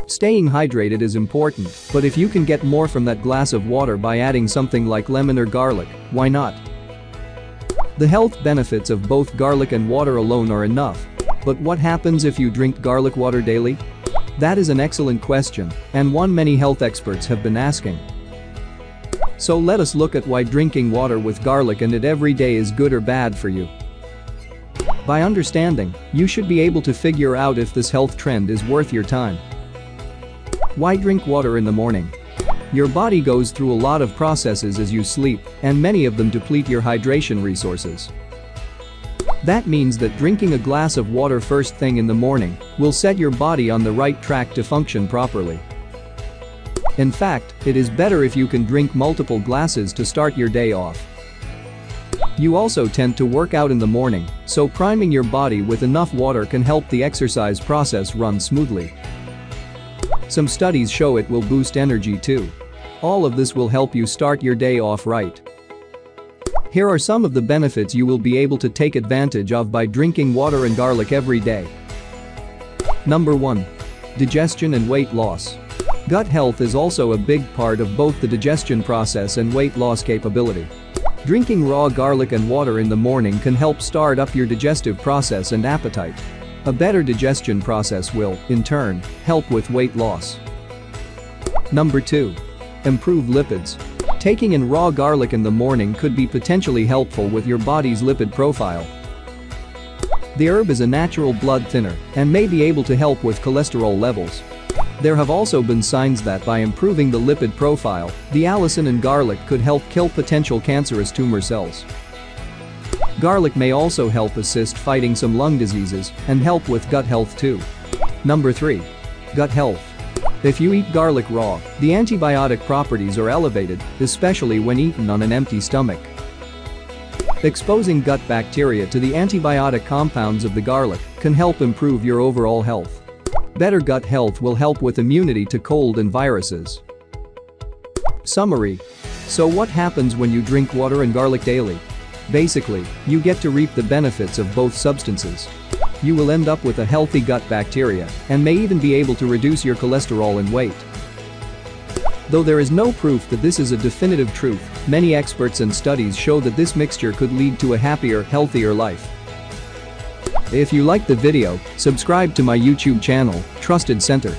Staying hydrated is important, but if you can get more from that glass of water by adding something like lemon or garlic, why not? The health benefits of both garlic and water alone are enough. But what happens if you drink garlic water daily? That is an excellent question, and one many health experts have been asking. So let us look at why drinking water with garlic in it every day is good or bad for you. By understanding, you should be able to figure out if this health trend is worth your time. Why drink water in the morning? Your body goes through a lot of processes as you sleep, and many of them deplete your hydration resources. That means that drinking a glass of water first thing in the morning will set your body on the right track to function properly. In fact, it is better if you can drink multiple glasses to start your day off. You also tend to work out in the morning, so priming your body with enough water can help the exercise process run smoothly. Some studies show it will boost energy too. All of this will help you start your day off right. Here are some of the benefits you will be able to take advantage of by drinking water and garlic every day. Number 1. Digestion and weight loss. Gut health is also a big part of both the digestion process and weight loss capability. Drinking raw garlic and water in the morning can help start up your digestive process and appetite. A better digestion process will, in turn, help with weight loss. Number 2. Improve lipids. Taking in raw garlic in the morning could be potentially helpful with your body's lipid profile. The herb is a natural blood thinner and may be able to help with cholesterol levels. There have also been signs that by improving the lipid profile, the allicin in garlic could help kill potential cancerous tumor cells. Garlic may also help assist fighting some lung diseases and help with gut health too. Number 3. Gut health. If you eat garlic raw, the antibiotic properties are elevated, especially when eaten on an empty stomach. Exposing gut bacteria to the antibiotic compounds of the garlic can help improve your overall health. Better gut health will help with immunity to cold and viruses. Summary. So what happens when you drink water and garlic daily? Basically, you get to reap the benefits of both substances. You will end up with a healthy gut bacteria and may even be able to reduce your cholesterol and weight. Though there is no proof that this is a definitive truth, many experts and studies show that this mixture could lead to a happier, healthier life. If you liked the video, subscribe to my YouTube channel, Trusted Center.